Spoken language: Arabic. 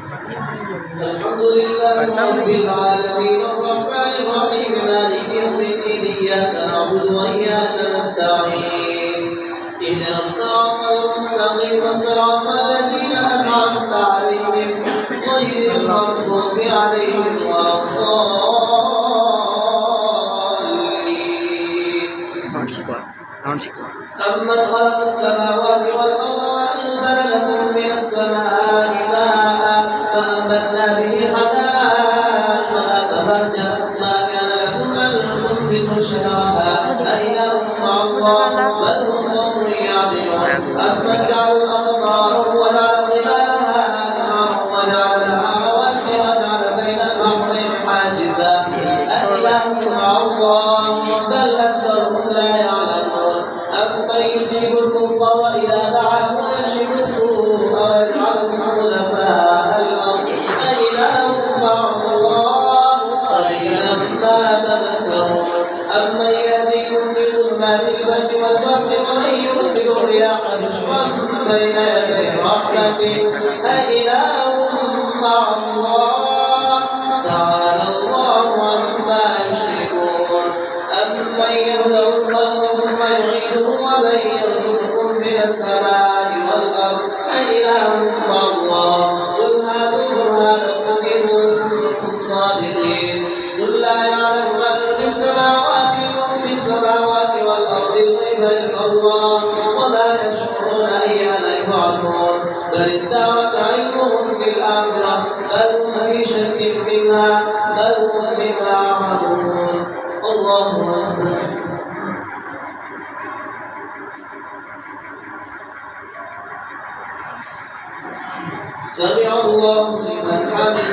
الحمد لله رب العالمين الرحمن الرحيم مالك يوم الدين إياك نعبد وإياك نستعين اهدنا الصراط المستقيم صراط الذين أنعمت عليهم غير المغضوب عليهم ولا الضالين. أمن خلق السماوات والأرض وأنزل لكم من السماء ماء فأنبتنا به حدائق ذات بهجة ما كان لكم أن تنبتوا شجرها أإله مع الله بل هم قوم يعدلون. أمن جعل الأرض قرارا وجعل ظلالها أنهارا وجعل لها رواسي وجعل بين البحرين حاجزا أإله مع الله بل أكثرهم لا يعلمون. أمن يجيب المضطر إذا دعاه ويكشف السوء ويجعلكم خلفاء الأرض أإله مع الله قليلا ما تذكرون. أمن يهديكم في ظلمات البر والبحر ومن يرسل الرياح بشرا بين يدي رحمته أإله مع الله تعالى الله عما يشركون. أمن يبدأ الخلق ثم يعيده ومن يرزقكم من السماء والأرض أإله مع الله قل هاتوا برهانكم إن كنتم صادقين. قل لا يعلم من في السماوات والأرض الغيب إلا الله وما يشعرون أيان يبعثون. بل ادارك علمهم في الآخرة بل هم في شك منها عمون. الله أكبر. سمع الله لمن حمده.